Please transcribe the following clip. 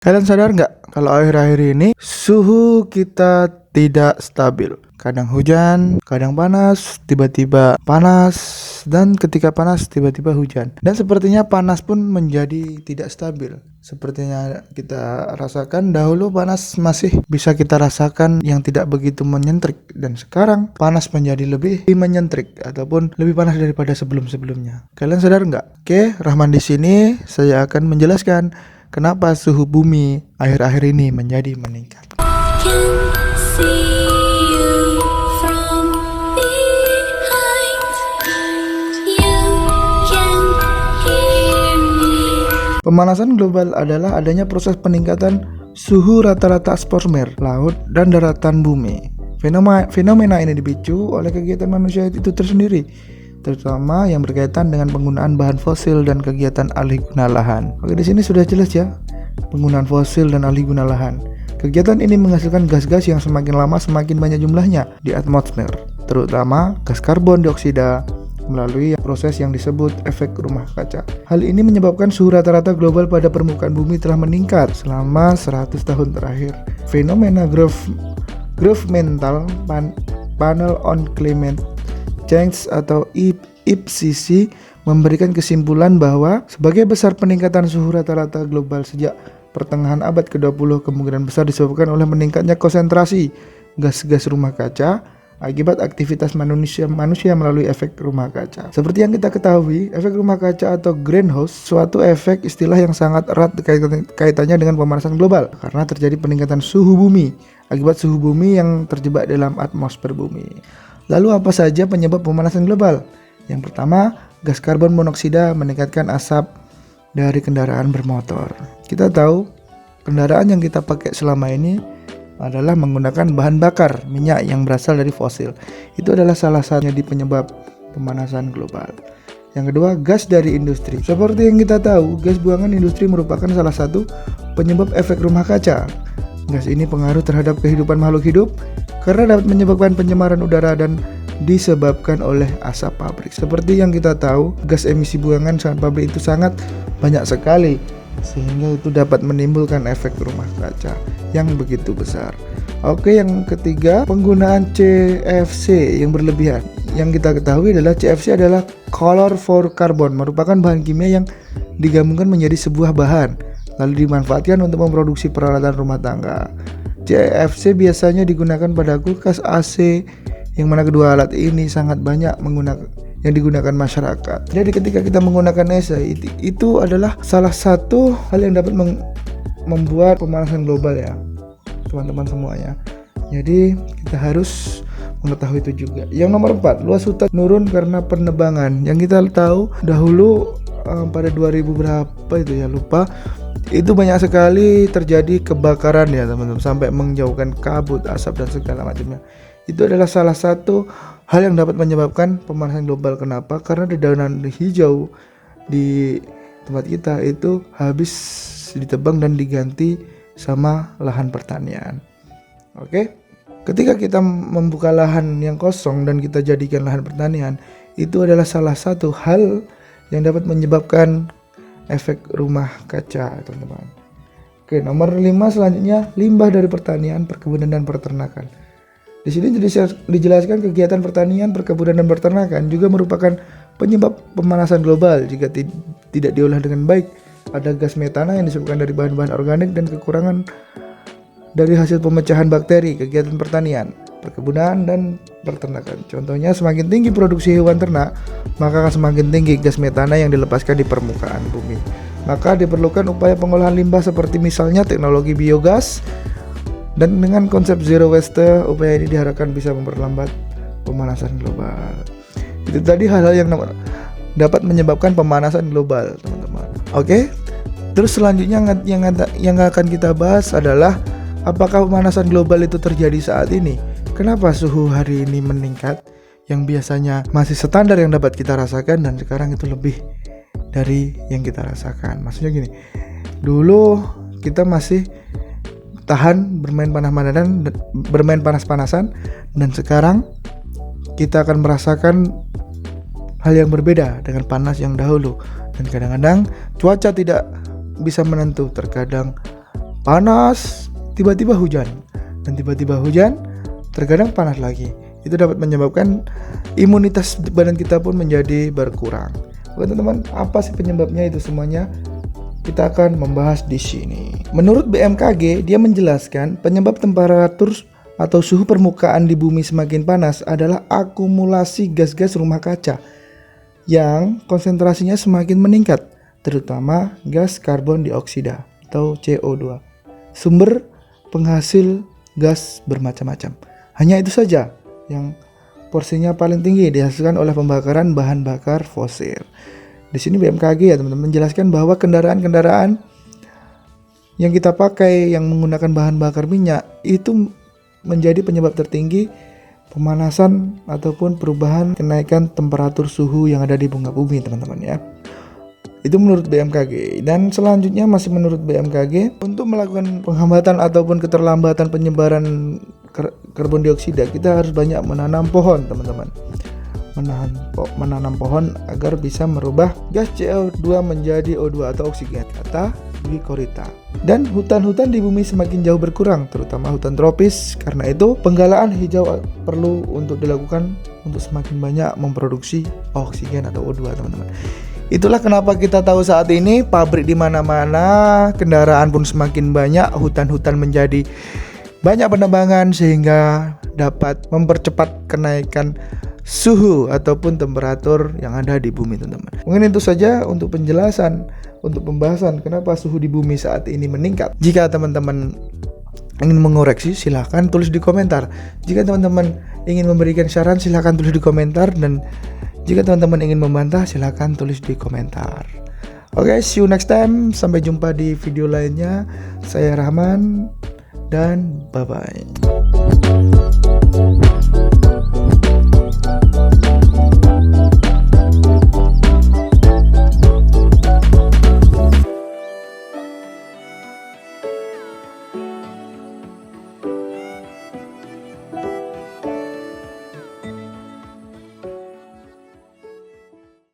Kalian sadar nggak kalau akhir-akhir ini suhu kita tidak stabil? Kadang hujan, kadang panas, tiba-tiba panas, dan ketika panas tiba-tiba hujan. Dan sepertinya panas pun menjadi tidak stabil. Sepertinya kita rasakan dahulu panas masih bisa kita rasakan yang tidak begitu menyentrik, dan sekarang panas menjadi lebih menyentrik ataupun lebih panas daripada sebelum-sebelumnya. Kalian sadar nggak? Oke, Rahman di sini saya akan menjelaskan kenapa suhu bumi akhir-akhir ini menjadi meningkat. Pemanasan global adalah adanya proses peningkatan suhu rata-rata atmosfer, laut, dan daratan bumi. Fenomena ini dipicu oleh kegiatan manusia itu tersendiri, terutama yang berkaitan dengan penggunaan bahan fosil dan kegiatan alih guna lahan. Oke, di sini sudah jelas ya, penggunaan fosil dan alih guna lahan. Kegiatan ini menghasilkan gas-gas yang semakin lama semakin banyak jumlahnya di atmosfer, terutama gas karbon dioksida melalui proses yang disebut efek rumah kaca. Hal ini menyebabkan suhu rata-rata global pada permukaan bumi telah meningkat selama 100 tahun terakhir. Fenomena Governmental Panel on Climate Change atau IPCC memberikan kesimpulan bahwa sebagai besar peningkatan suhu rata-rata global sejak pertengahan abad ke-20 kemungkinan besar disebabkan oleh meningkatnya konsentrasi gas-gas rumah kaca akibat aktivitas manusia melalui efek rumah kaca. Seperti yang kita ketahui, efek rumah kaca atau greenhouse suatu efek istilah yang sangat erat kaitannya dengan pemanasan global karena terjadi peningkatan suhu bumi akibat suhu bumi yang terjebak dalam atmosfer bumi. Lalu apa saja penyebab pemanasan global? Yang pertama, gas karbon monoksida meningkatkan asap dari kendaraan bermotor. Kita tahu kendaraan yang kita pakai selama ini adalah menggunakan bahan bakar minyak yang berasal dari fosil. Itu adalah salah satunya di penyebab pemanasan global. Yang kedua, gas dari industri. Seperti yang kita tahu, gas buangan industri merupakan salah satu penyebab efek rumah kaca. Gas ini pengaruh terhadap kehidupan makhluk hidup karena dapat menyebabkan pencemaran udara dan disebabkan oleh asap pabrik. Seperti yang kita tahu, gas emisi buangan pabrik itu sangat banyak sekali, sehingga itu dapat menimbulkan efek rumah kaca yang begitu besar. Oke, yang ketiga, penggunaan CFC yang berlebihan. Yang kita ketahui adalah CFC adalah color for carbon, merupakan bahan kimia yang digabungkan menjadi sebuah bahan lalu dimanfaatkan untuk memproduksi peralatan rumah tangga. CFC biasanya digunakan pada kulkas, AC, yang mana kedua alat ini sangat banyak yang digunakan masyarakat. Jadi ketika kita menggunakan AC itu adalah salah satu hal yang dapat membuat pemanasan global ya, teman-teman semuanya. Jadi kita harus mengetahui itu juga. Yang nomor 4, luas hutan menurun karena penebangan. Yang kita tahu dahulu pada 2000 berapa itu ya, lupa. Itu banyak sekali terjadi kebakaran ya teman-teman, sampai menjauhkan kabut, asap dan segala macamnya. Itu adalah salah satu hal yang dapat menyebabkan pemanasan global. Kenapa? Karena dedaunan hijau di tempat kita itu habis ditebang dan diganti sama lahan pertanian. Oke? Ketika kita membuka lahan yang kosong dan kita jadikan lahan pertanian, itu adalah salah satu hal yang dapat menyebabkan efek rumah kaca, teman-teman. Oke, nomor 5 selanjutnya, limbah dari pertanian, perkebunan dan peternakan. Di sini dijelaskan kegiatan pertanian, perkebunan dan peternakan juga merupakan penyebab pemanasan global jika tidak diolah dengan baik. Ada gas metana yang disebabkan dari bahan-bahan organik dan kekurangan dari hasil pemecahan bakteri. Kegiatan pertanian, perkebunan dan peternakan. Contohnya, semakin tinggi produksi hewan ternak, maka akan semakin tinggi gas metana yang dilepaskan di permukaan bumi. Maka diperlukan upaya pengolahan limbah seperti misalnya teknologi biogas. Dan dengan konsep zero waste, upaya ini diharapkan bisa memperlambat pemanasan global. Itu tadi hal-hal yang dapat menyebabkan pemanasan global, teman-teman. Oke. Terus selanjutnya yang akan kita bahas adalah apakah pemanasan global itu terjadi saat ini? Kenapa suhu hari ini meningkat yang biasanya masih standar yang dapat kita rasakan dan sekarang itu lebih dari yang kita rasakan? Maksudnya gini, dulu kita masih tahan bermain panas-panasan dan sekarang kita akan merasakan hal yang berbeda dengan panas yang dahulu. Dan kadang-kadang cuaca tidak bisa menentu, terkadang panas, tiba-tiba hujan, dan tiba-tiba hujan, terkadang panas lagi. Itu dapat menyebabkan imunitas badan kita pun menjadi berkurang. Oke teman-teman, apa sih penyebabnya itu semuanya? Kita akan membahas di sini. Menurut BMKG, dia menjelaskan penyebab temperatur atau suhu permukaan di bumi semakin panas adalah akumulasi gas-gas rumah kaca yang konsentrasinya semakin meningkat, terutama gas karbon dioksida atau CO2, sumber penghasil gas bermacam-macam. Hanya itu saja yang porsinya paling tinggi dihasilkan oleh pembakaran bahan bakar fosil. Di sini BMKG ya teman-teman menjelaskan bahwa kendaraan-kendaraan yang kita pakai yang menggunakan bahan bakar minyak itu menjadi penyebab tertinggi pemanasan ataupun perubahan kenaikan temperatur suhu yang ada di muka bumi teman-teman ya. Itu menurut BMKG. Dan selanjutnya masih menurut BMKG, untuk melakukan penghambatan ataupun keterlambatan penyebaran karbon dioksida, kita harus banyak menanam pohon teman-teman. Menanam pohon agar bisa merubah gas CO2 menjadi O2 atau oksigen, kata Dwi Korita. Dan hutan-hutan di bumi semakin jauh berkurang, terutama hutan tropis. Karena itu penggalaan hijau perlu untuk dilakukan untuk semakin banyak memproduksi oksigen atau O2 teman-teman. Itulah kenapa kita tahu saat ini pabrik di mana-mana, kendaraan pun semakin banyak, hutan-hutan menjadi banyak penebangan sehingga dapat mempercepat kenaikan suhu ataupun temperatur yang ada di bumi teman-teman. Mungkin itu saja untuk penjelasan, untuk pembahasan kenapa suhu di bumi saat ini meningkat. Jika teman-teman ingin mengoreksi silahkan tulis di komentar. Jika teman-teman ingin memberikan saran silahkan tulis di komentar, dan jika teman-teman ingin membantah silahkan tulis di komentar. Oke, see you next time. Sampai jumpa di video lainnya. Saya Rahman dan bye-bye.